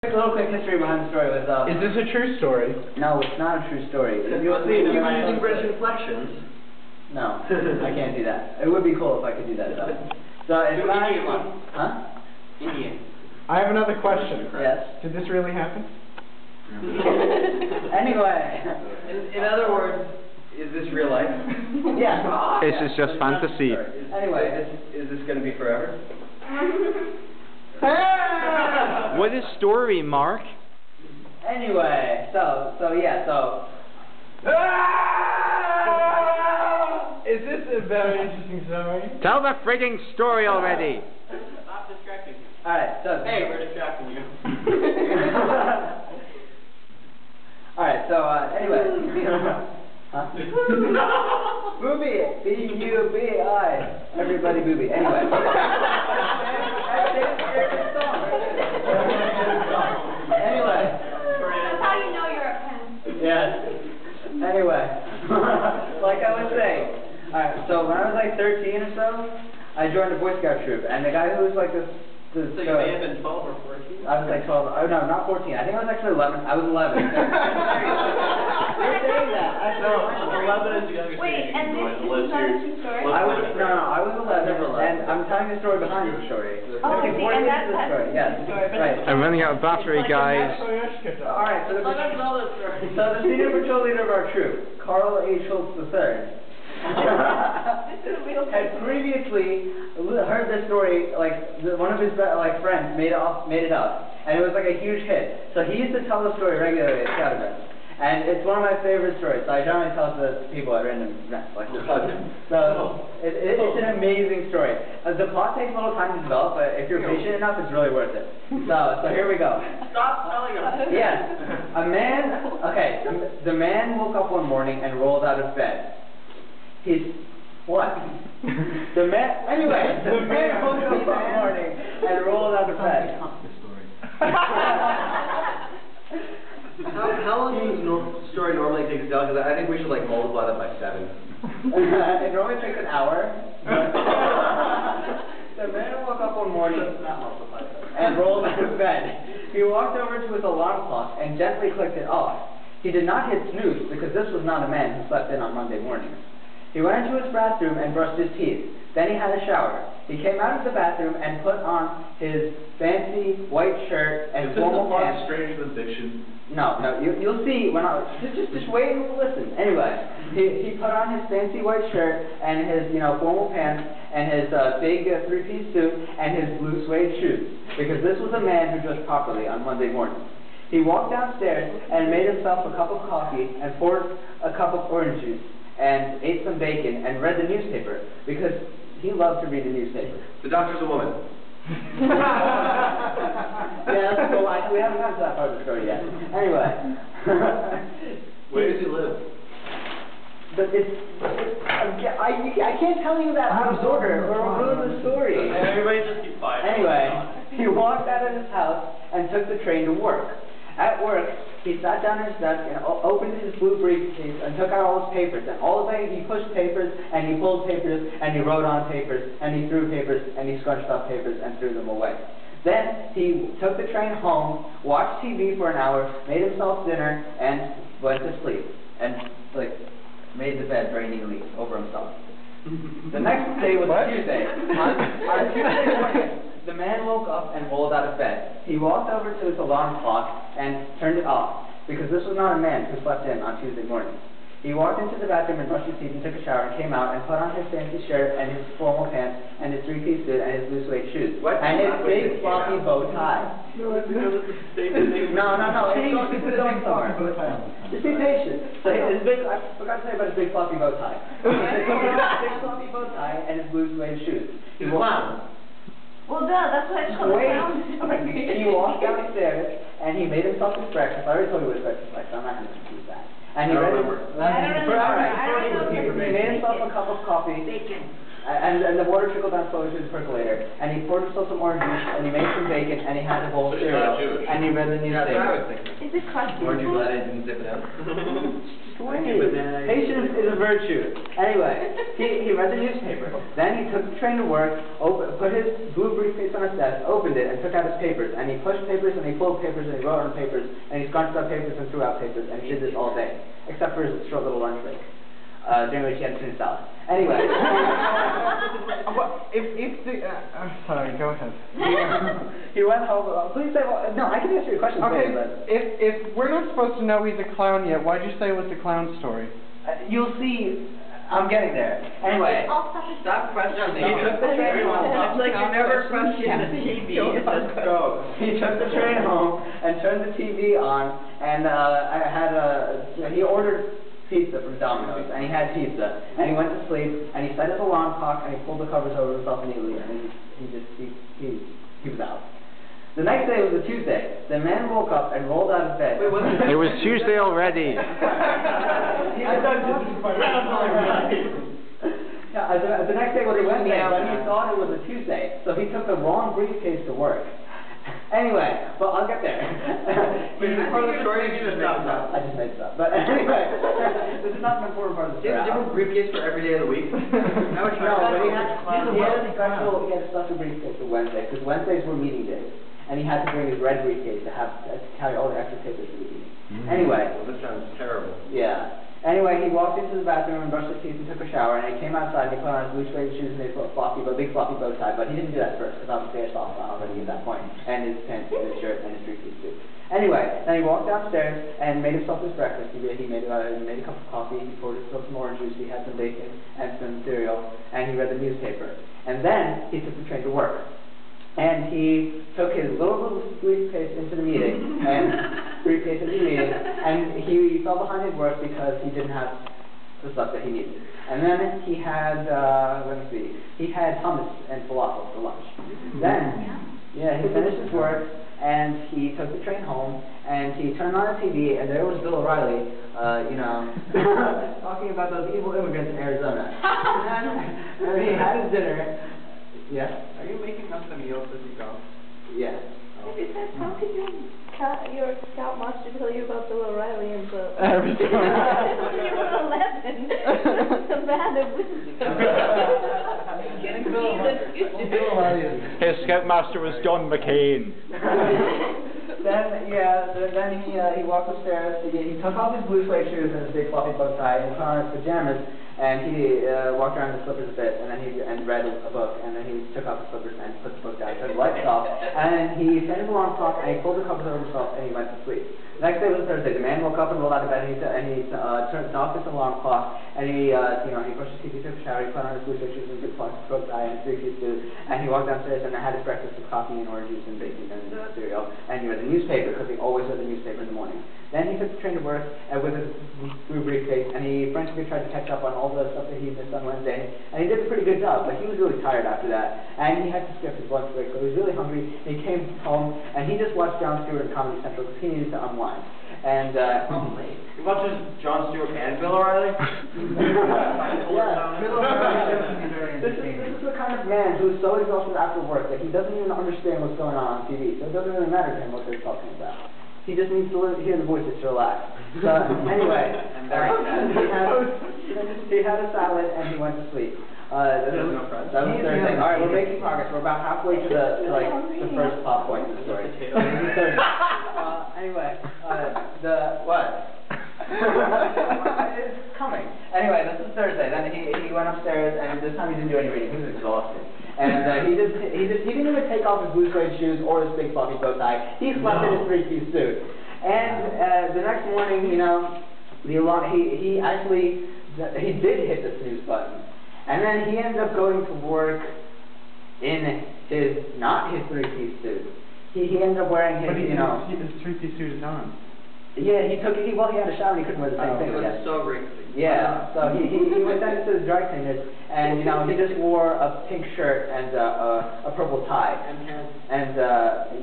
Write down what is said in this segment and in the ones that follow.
A little quick history behind the story was, Is this a true story? No, it's not a true story. You'll see, if you were using British inflections. No, I can't do that. It would be cool if I could do that, though. So, it's not... Indian one. Huh? Indian. I have another question. Yes? Did this really happen? Anyway. In other words, is this real life? Yeah. This is just fantasy. Anyway, Is this going to be forever? What is story, Mark? anyway, so. Is this a very interesting story? Tell the frigging story already. Stop distracting me. Alright, so. Hey, we're distracting you. Alright, so, anyway. Huh? Booby! B-U-B-I. Everybody booby. Anyway. Anyway. That's how you know you're a pen. Yes. Anyway. Like I was saying. Alright, so when I was like 13 or so, I joined a Boy Scout troop, and the guy who was like this... So you may have been 12 or 14? I was like 12. Oh, no, not 14. I think I was actually 11. I was 11. You're saying that. No, 11 is the youngest Wait, age and you this can join. is not a true story? I was 11, and I'm telling the story behind the story. Oh, I see, and that's the story. Yes, right. I'm running out of battery, guys. Alright, so the senior patrol leader of our troop, Carl A. Schultz III, had previously heard this story, like, one of his friends made it up, and it was like a huge hit. So he used to tell the story regularly at scout events. And it's one of my favorite stories, so I generally tell it to people at random events. Like this. So, it's an amazing story. The plot takes a little time to develop, but if you're patient enough, it's really worth it. So here we go. Stop telling him. Yes. The man woke up one morning and rolled out of bed. What? The man woke up one morning and rolled out of bed. How long does this story normally take to tell? Because I think we should like multiply that by 7. It normally takes an hour. The man woke up one morning and rolled out of bed. He walked over to his alarm clock and gently clicked it off. He did not hit snooze because this was not a man who slept in on Monday mornings. He went into his bathroom and brushed his teeth. Then he had a shower. He came out of the bathroom and put on his fancy white shirt and formal pants. Stranger than fiction. No, you'll see when just wait and listen. Anyway, he put on his fancy white shirt and his formal pants and his big three-piece suit and his blue suede shoes, because this was a man who dressed properly on Monday morning. He walked downstairs and made himself a cup of coffee and poured a cup of orange juice and ate some bacon and read the newspaper, because he loved to read the newspaper. The doctor's a woman. Yeah, that's cool. We haven't gotten to that part of the story yet. Anyway. Where does he live? But I can't tell you that out of order, or I'll ruin the story. Everybody just keep quiet. Anyway, he walked out of his house and took the train to work. At work, he sat down at his desk and opened his blue briefcase and took out all his papers. And all the way he pushed papers, and he pulled papers, and he wrote on papers, and he threw papers, and he scrunched up papers and threw them away. Then he took the train home, watched TV for an hour, made himself dinner, and went to sleep. And, made the bed very neatly over himself. The next day was Tuesday. On Tuesday morning, the man woke up and rolled out of bed. He walked over to his alarm clock and turned it off, because this was not a man who slept in on Tuesday morning. He walked into the bathroom and brushed his teeth and took a shower and came out and put on his fancy shirt and his formal pants and his three-piece suit and his blue suede shoes. And his big floppy bow tie. No, it's going somewhere. Just be patient. So his big, I forgot to say about his big floppy bow tie. His big floppy bow tie and his blue suede shoes. He's a clown. Well, that's why it's called a clown. He walked downstairs and he made himself his breakfast. I already told you what his breakfast was like, so I'm not going to confuse that. And he I don't remember. He made himself a cup of coffee. Bacon. And the water trickled down slowly through the percolator, and he poured himself some orange juice, and he made some bacon, and he had a bowl of cereal, and he read the newspaper. Is it crusty? Weren't you glad I didn't zip it out? Patience is a virtue. Anyway, he read the newspaper. Then he took the train to work, put his blue briefcase on his desk, opened it, and took out his papers. And he pushed papers, and he pulled papers, and he wrote on papers, and he scrunched up papers and threw out papers, and he did this all day, except for his short little lunch break, during which he had tuna salad. Anyway. Well, if the, sorry, go ahead. He went home. Please say. No, I can answer your question. Okay, later, but if we're not supposed to know he's a clown yet, why'd you say it was the clown story? you'll see. I'm getting there. Anyway. Stop questioning. He took the train home. It's like you never question the TV. It just goes. He took the train home and turned the TV on, and he ordered pizza from Domino's, and he had pizza, and he went to sleep, and he set his alarm clock, and he pulled the covers over himself neatly, and he was out. The next day was a Tuesday. The man woke up and rolled out of bed. Wait, what? It was Tuesday already. The next day was a Wednesday, but he thought it was a Tuesday, so he took the wrong briefcase to work. Anyway, but I'll get there. Wait, is this part of the story? You just made this up. I just made this up. But anyway, this is not an important part of the Do you story. have a different briefcase for every day of the week? No, but he had a special briefcase for Wednesday, because Wednesdays were meeting days. And he had to bring his red briefcase to carry all the extra papers to the meeting. Anyway. Well, this sounds terrible. Yeah. Anyway, he walked into the bathroom and brushed his teeth and took a shower, and he came outside and he put on his blue suede shoes and his big floppy bow tie, but he didn't do that first, because obviously I saw him already at that point, and his pants and his shirt and his three-piece suit. Anyway, then he walked downstairs and made himself his breakfast. He made a cup of coffee, he poured himself some orange juice, he had some bacon and some cereal, and he read the newspaper. And then he took the train to work. And he took his little briefcase into the meeting, and he fell behind his work because he didn't have the stuff that he needed. And then he had, he had hummus and falafel for lunch. Then, he finished his work, and he took the train home, and he turned on the TV, and there was Bill O'Reilly, talking about those evil immigrants in Arizona. And then he had his dinner. Yes? Are you making up the meals as you go? Yes. Besides, how could your scoutmaster tell you about Bill O'Reilly and the... Everything. You were 11. The man of wisdom. Bill O'Reilly. His scoutmaster was John McCain. Then he walked upstairs. He took off his blue suede shoes and his big fluffy bow tie, and put on his pajamas, and he walked around in his slippers a bit, and then he read a book, and then he took off his slippers and put the book down, turned the lights off, and he set his alarm clock, and he pulled the covers over himself, and he went to sleep. The next day was Thursday. The man woke up and rolled out of bed, and he turned off his alarm clock, and he brushed his teeth, he took a shower, he put on his blue suede shoes and big fluffy bow tie and his three-piece suit, and he walked downstairs and had his breakfast with coffee and orange juice and bacon and cereal, and he read the newspaper, because he always read the newspaper in the morning. Then he took the train to work with his blue briefcase, and he frantically tried to catch up on all the stuff that he missed on Wednesday, and he did a pretty good job, but he was really tired after that, and he had to skip his lunch break, so he was really hungry, and he came home, and he just watched Jon Stewart in Comedy Central, because he needed to unwind. And, You watches Jon Stewart and Bill O'Reilly? Yeah, Bill O'Reilly. This is the kind of man who's so exhausted after work that he doesn't even understand what's going on TV, so it doesn't really matter to him what they're talking about. He just needs to hear the voices to relax. So, anyway, he had a salad and he went to sleep. That was Thursday. All right, we're making progress. We're about halfway to the first plot point in the story. Anyway, what? It's coming. Anyway, this is Thursday. Then he went upstairs, and this time he didn't do any reading. He was exhausted, and he didn't even take off his blue suede shoes or his big fluffy bow tie. He slept in his three-piece suit. And the next morning, the alarm. He did hit the snooze button, and then he ended up going to work in not his three-piece suit. He ended up wearing his, his three-piece suit is on. Yeah, he had a shower and he couldn't wear the same thing again. So great. Yeah, so he went down to the dry cleaners, and he just wore a pink shirt and a purple tie. And pants. And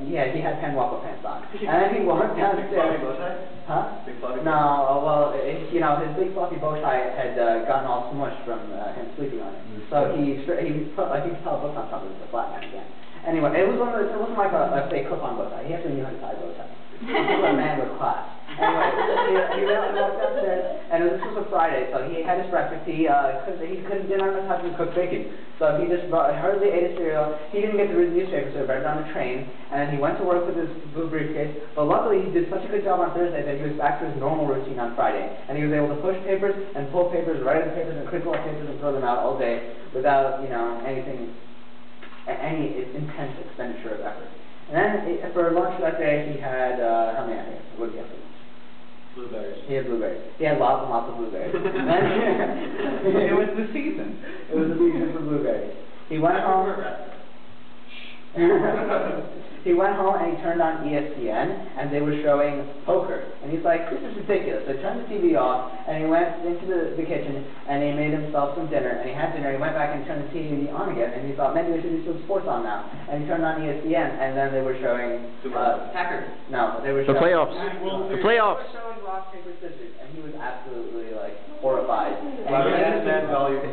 he had Penn Waffle pants on. And then he walked downstairs. Huh? Big fluffy No, well, you know, his big fluffy bow tie had gotten all smushed from him sleeping on it. So he put a huge pile of books on top of it to flatten it again. Anyway, it wasn't like a fake clip-on bow tie. He actually knew how to tie a bow tie. He was a man with class. Anyway, he walked downstairs, and this was a Friday, so he had his breakfast. He didn't have enough time to cook bacon, so he just hurriedly ate his cereal. He didn't get to read the newspaper, so he read it on the train, and then he went to work with his blue briefcase. But luckily, he did such a good job on Thursday that he was back to his normal routine on Friday, and he was able to push papers and pull papers, write in papers, and crinkle up papers and throw them out all day without, you know, any intense expenditure of effort. And then for lunch that day, he had how many? What did he have for lunch? Blueberries. He had blueberries. He had lots and lots of blueberries. And then It was the season. It was the season for blueberries. He went home. He went home and he turned on ESPN, and they were showing poker. And he's like, this is ridiculous. So he turned the TV off, and he went into the kitchen, and he made himself some dinner, and he had dinner. He went back and turned the TV on again, and he thought, maybe we should do some sports on now. And he turned on ESPN, and then they were showing... Packers. No, they were The showing... playoffs. The playoffs. They were showing rock, paper, scissors, and he was absolutely, like, horrified. Well, that man values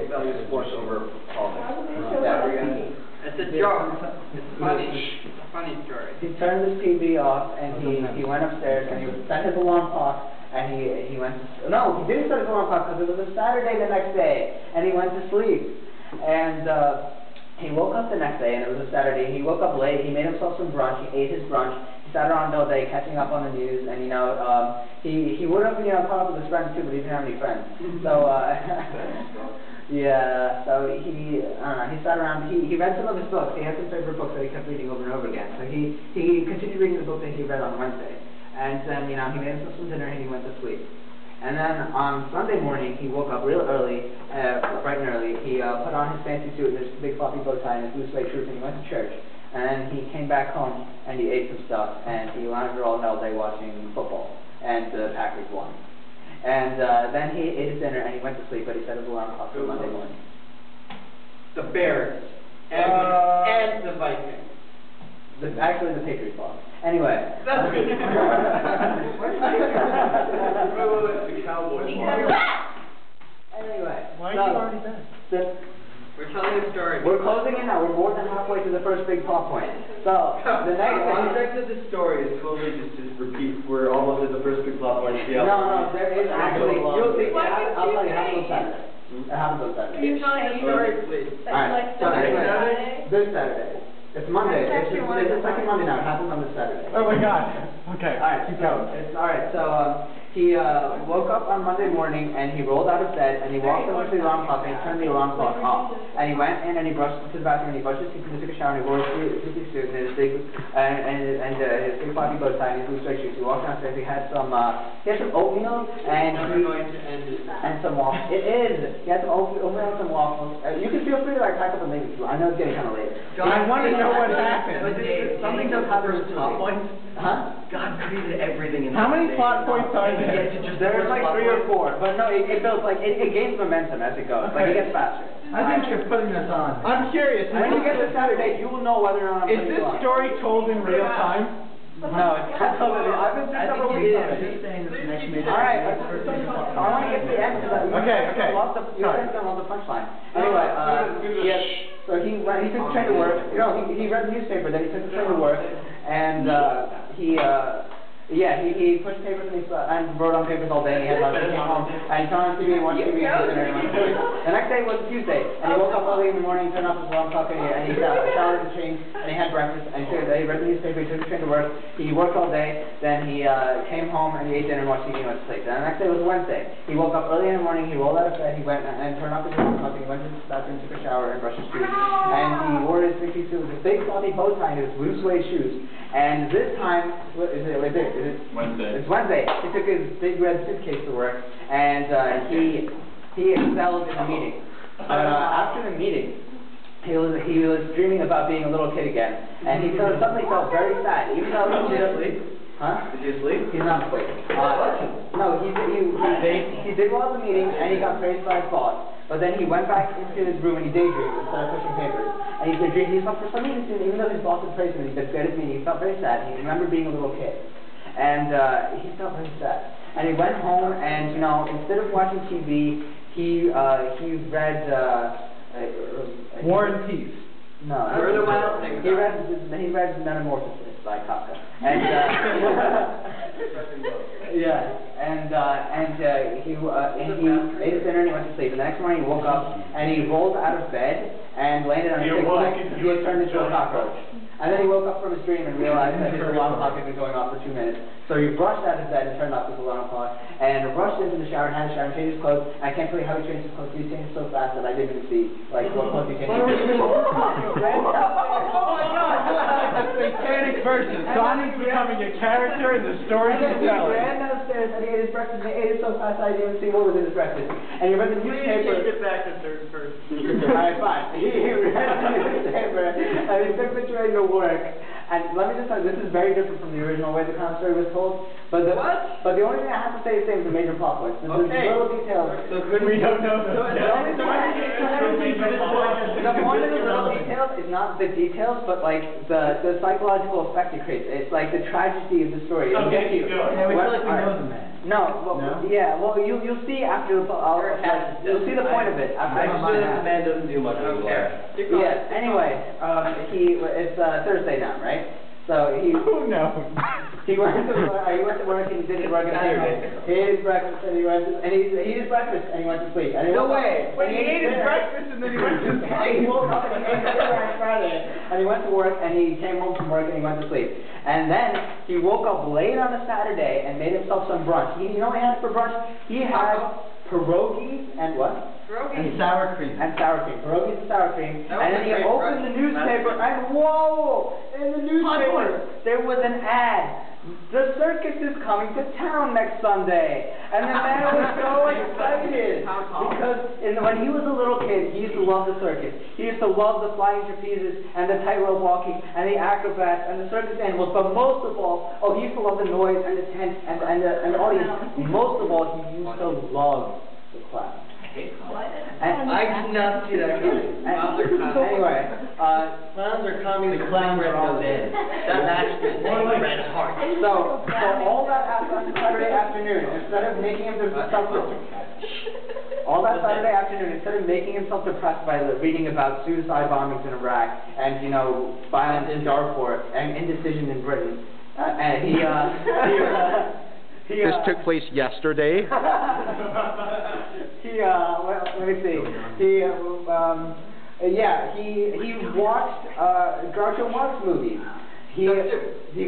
sports over politics. It's a joke. It's funny. It's a funny story. He turned his TV off, and he went upstairs, and he set his alarm clock, and he went to... No, he didn't set his alarm clock because it was a Saturday the next day, and he went to sleep. And he woke up the next day, and it was a Saturday. He woke up late. He made himself some brunch. He ate his brunch. He sat around all day catching up on the news, and, you know, he would have, you know, caught up with his friends, too, but he didn't have any friends. So, yeah, so he sat around, he read some of his books. He had some favorite books that he kept reading over and over again. So he continued reading the book that he read on Wednesday. And then, you know, he made himself some dinner and he went to sleep. And then on Sunday morning, he woke up real early, bright and early. He put on his fancy suit and his big floppy bow tie and his blue suede shoes, and he went to church. And then he came back home and he ate some stuff, and he lounged around all day watching football. And the Packers won. And then he ate his dinner and he went to sleep, but he set his alarm clock for Monday morning. The Bears. And the Vikings. Actually, the Patriots lost. Anyway. That's good. Wait, the Cowboys lost. Anyway. Why are you already done? We're telling a story. We're closing in now. We're more than halfway to the first big plot point. So, the next The context of the story is totally just repeat. We're almost at the first big plot point. No, there is actually. You'll see. I'll tell you, it happens on Saturday. It happens on Saturday. Can you tell me a story, please? Alright, so anyway, this Saturday. It's Monday. It's the second Monday now. It happens on this Saturday. Oh my God. Okay. Alright, keep going. So he woke up on Monday morning and he rolled out of bed and he walked over to the alarm clock and he turned the alarm clock off. And he went in and he brushed to the bathroom and he brushed his teeth and he took a shower and he wore his three-piece suit and his big his big floppy bow tie and his blue suede shoes. He walked downstairs. He had some oatmeal and some waffles. It is. He had some oatmeal and some waffles. You can feel free to like pack up and leave if you want. I know it's getting kind of late. I want to know what happened. Something does happen with top points. Huh? God created everything in How many plot points are there? There's like 3 or 4, but no, it builds like it gains momentum as it goes. Like it gets faster. I think you're putting us on. I'm curious. When you get to Saturday, you will know whether or not I'm Is putting this you on. story told in real time? No, it's not told in real time. I've been through several weeks I'm already. just saying this next major. Alright, I want to get to the end. Okay. You guys don't want the punchline. Anyway, so he took the train to work. You know, he read the newspaper, then he took the train to work, and he pushed papers and wrote on papers all day, and he had lunch, and he came home, and he turned on TV and watched TV and dinner, and went to sleep. The next day was Tuesday, and he woke up early in the morning, turned off his alarm clock, and he showered and changed, and he had breakfast, and he read the newspaper, he took the train to work, he worked all day, then he came home, and he ate dinner and watched TV and went to sleep. Then the next day was Wednesday. He woke up early in the morning, he rolled out of bed, he went and turned off his alarm clock, and he went to the bathroom, took a shower, and brushed his teeth, and he wore his three-piece suit with his big floppy bow tie and his blue suede shoes. And this time, is it Wednesday? It's Wednesday. He took his big red suitcase to work, and he excelled in the meeting. But after the meeting, he was dreaming about being a little kid again, and he suddenly felt very sad, even though he did asleep. Huh? Did he asleep? He's not asleep. No, he did well at the meeting, and he got praised by his boss. But then he went back into his room and he daydreamed and started pushing papers. And he daydreamed. He felt for some reason, even though his boss had praised him, he did good at the meeting, he felt very sad. He remembered being a little kid. and he felt very sad. And he went home, and instead of watching TV, he read War and Peace. No, he read Metamorphosis by Kafka, and he ate his dinner and he went to sleep. And the next morning he woke up and he rolled out of bed and landed on his feet. He had turned into a cockroach. And then he woke up from his dream and realized that his alarm clock had been going off for 2 minutes. So he rushed out of bed and turned off his alarm clock and rushed into the shower and had a shower and changed his clothes. I can't tell you how he changed his clothes. He changed so fast that I didn't even see what clothes he changed. A satanic version. Sonic's becoming a character in the story he's telling. He ran downstairs and he ate his breakfast and he ate it so fast I didn't even see what was in his breakfast. And he read the newspaper. Please take it back to third person. Alright, fine. He read the newspaper and he took the train to work. And let me just tell you, this is very different from the original way the clown story was told. But the only thing I have to say is the major plot points. There's little details. So good we don't know. The point of the little details is not the details, but like the psychological effect it creates. It's like the tragedy of the story. Okay, keep going. Yeah, we feel like we know the man. No, well, yeah, well, you'll see after, you'll see the point of it. I just know that the man doesn't do much. Okay. Yeah, anyway, it's Thursday now, right? So he... Oh, no. He went to work and he did his work and he ate his breakfast and he went to, he ate his breakfast and he went to sleep. And No way! Wait, he ate his breakfast and then he went to sleep. He woke up and he ate dinner on Friday and he went to work and he came home from work and he went to sleep. And then he woke up late on a Saturday and made himself some brunch. You know what he had for brunch? He had pierogies and what? And sour cream. And sour cream. Pierogies and sour cream. And then he opened the newspaper and whoa! In the newspaper there was an ad. The circus is coming to town next Sunday. And the man was so excited. Because when he was a little kid, he used to love the circus. He used to love the flying trapezes and the tightrope walking and the acrobats and the circus animals. But most of all, he used to love the noise and the tent and the audience. Most of all, he used to love the clown. I did not see that coming. Anyway, clowns are coming. The clowns are all dead. That matches the red heart. So all that happened on Saturday afternoon. Instead of making himself depressed by reading about suicide bombings in Iraq and violence in Darfur and indecision in Britain, This took place yesterday. Well, let me see. He watched Groucho Marx movies. He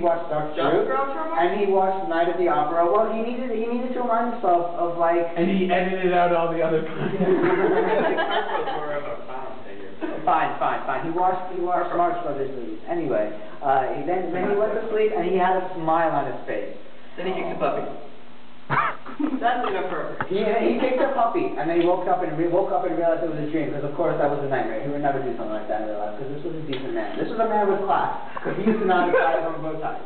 watched Dr. Seuss, and he watched Night at the Opera. Well, he needed to remind himself of like. And he edited out all the other parts. Fine. He watched Marx Brothers movies. Anyway, then he went to sleep and he had a smile on his face. Then he kicked a puppy. That's inappropriate. He kicked a puppy, and then he woke up and realized it was a dream, because of course that was a nightmare. He would never do something like that in real life, because this was a decent man. This was a man with class, because he used to not tie his own bow ties.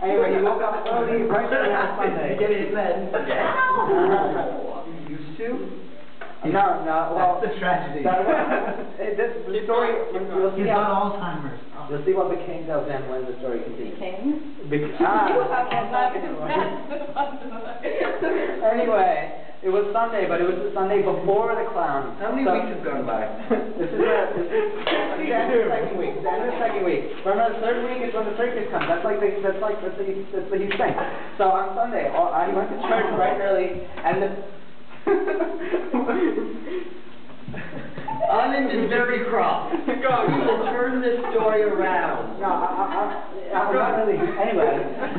Anyway, he woke up early, right early on Sunday. Get his bed. You used to? No, well... That's the tragedy. The story... He's got Alzheimer's. You'll see what became of them when the story continues. Anyway, it was Sunday, but it was the Sunday before the clown. How many weeks have gone by? This is the end of the second week. It's the end of the second week. Remember, the third week is when the circus comes. That's the huge thing. So on Sunday, he went to church bright and early, and Anand is very cross. We will turn this story around. No, I'm not really. Anyway,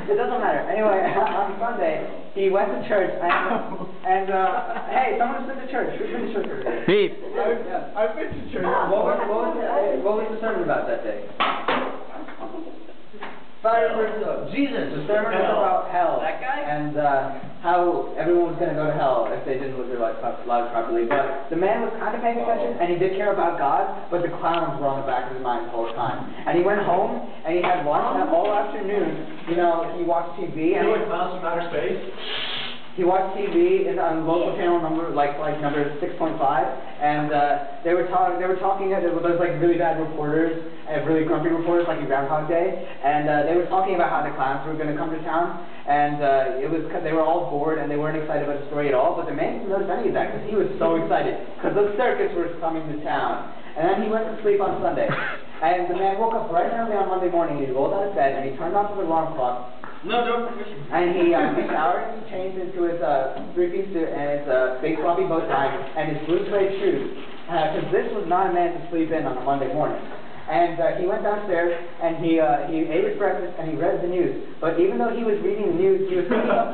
it doesn't matter. Anyway, on Sunday, he went to church and hey, someone's been to church. Who's been to church today? Me. I've been to church. What was the sermon about that day? Jesus. The sermon was about hell. That guy? And how everyone was going to go to hell if they didn't live their lives properly. But the man was kind of paying attention, and he did care about God, but the clowns were on the back of his mind the whole time. And he went home, and he had lunch, and all afternoon, he watched TV. You know what clowns from outer space? He watched TV on local channel number number 6.5, and they were talking. There was like really bad reporters, really grumpy reporters, like in Groundhog Day, and they were talking about how the clowns were going to come to town, and it was because they were all bored and they weren't excited about the story at all. But the man didn't notice any of that because he was so excited because the circus was coming to town. And then he went to sleep on Sunday, and the man woke up bright and early on Monday morning. He rolled out of bed and he turned off his alarm clock. No, don't. And he showered and he changed into his three-piece suit and his big floppy bow tie and his blue suede shoes. Because this was not a man to sleep in on a Monday morning. And he went downstairs and he ate his breakfast and he read the news. But even though he was reading the news, he was thinking of,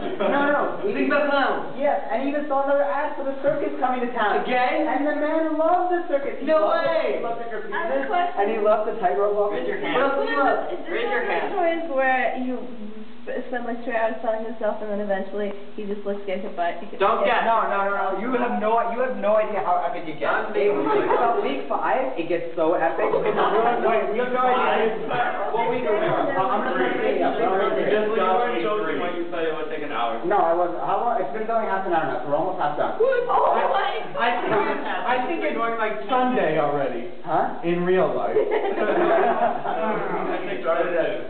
Think about clowns. Yes, and he even saw another ad for the circus coming to town. Again? And the man loved the circus. He No loved way! He loved the trapezes, I have a question. and he loved the tightrope walk. Raise your hand. What else did he love? Is this Raise your one of hand. the stories where you spend like 2 hours telling yourself and then eventually he just looks get hit by it? Don't get. No. You have no idea how epic it gets. About week 5, it gets so epic. You have no idea. What week are we on? I'm gonna start saying up. When you said it would take an hour. No, I wasn't. How long? It's been going half an hour now, so we're almost half done. I think it's going like Sunday already. Huh? In real life.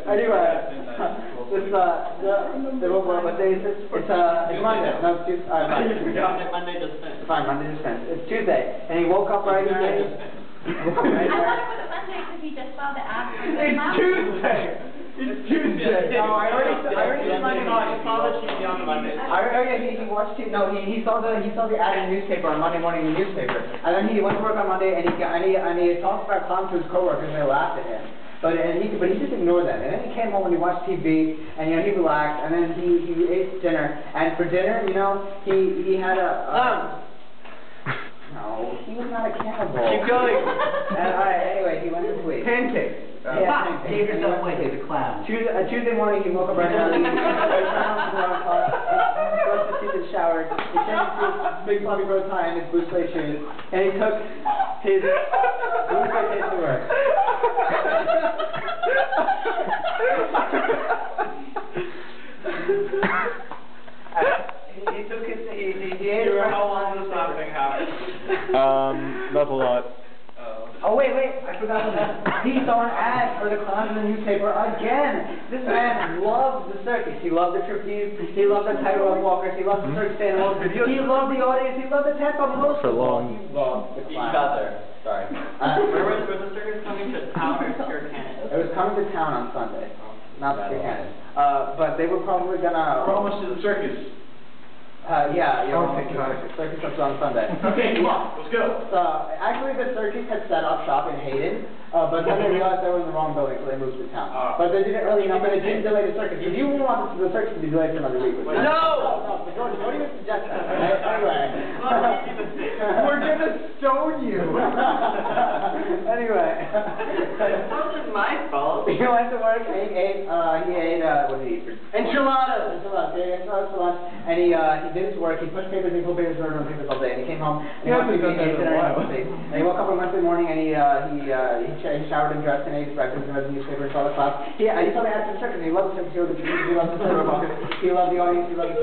Anyway, what day is this? It's Monday. No, it's Tuesday. Monday just finished. Fine, Monday just finished. It's Tuesday, and he woke up right away. I thought it was Monday because he just saw the ad. It's Tuesday. It's Tuesday. No, I already reminded him. He saw the TV on Monday. He watched it. No, he saw the ad in the newspaper on Monday morning in the newspaper, and then he went to work on Monday, and he talked about clowns to his coworkers, and they laughed at him. But he just ignored them. And then he came home and he watched TV, and he relaxed, and then he ate dinner. And for dinner, he had a. No, he was not a cannibal. Keep going. Anyway, he went to sleep. Pancakes. Pancakes. Gave yourself away to the clown. Tuesday morning, he woke up right early. He brushed his teeth and showered. He changed his big floppy bow tie and his blue suede shoes, and he took his blue suede shoes to work. He ate his How long does that thing happen? Not a lot. Oh, wait, I forgot one. He saw an ad for the clowns in the newspaper again. This man loved the circus. He loved the trapeze. He loved the tightrope walkers. He loved the circus animals. He loved the audience. He loved the tent, but most of all, he loved the clowns. Sorry. Where was the circus coming to town or Secure Cannon? It was coming to town on Sunday. Not Secure Cannon. But they were probably gonna... We're almost to the circus. Circus was on Sunday. Okay, come on, let's go. Actually, the circus had set up shop in Hayden, but then they realized they were in the wrong building, so they moved to town. But they did it early enough, and it didn't delay the circus. If you want the circus to be delayed for another week, No! Don't even suggest that. Anyway. We're gonna stone you. Anyway. It's not just my fault. He went to work, and he ate, what did he eat? Enchiladas! He ate enchiladas for lunch, and he did his work. He pushed papers, he pulled papers around papers all day, and he came home, and he watched TV, and he ate dinner, and he woke up on Wednesday morning, and he showered and dressed and ate his breakfast and read the newspaper and saw the class. He saw the ad for the circus, and he loved the circus, he loved the circus, he loved the audience, he loved the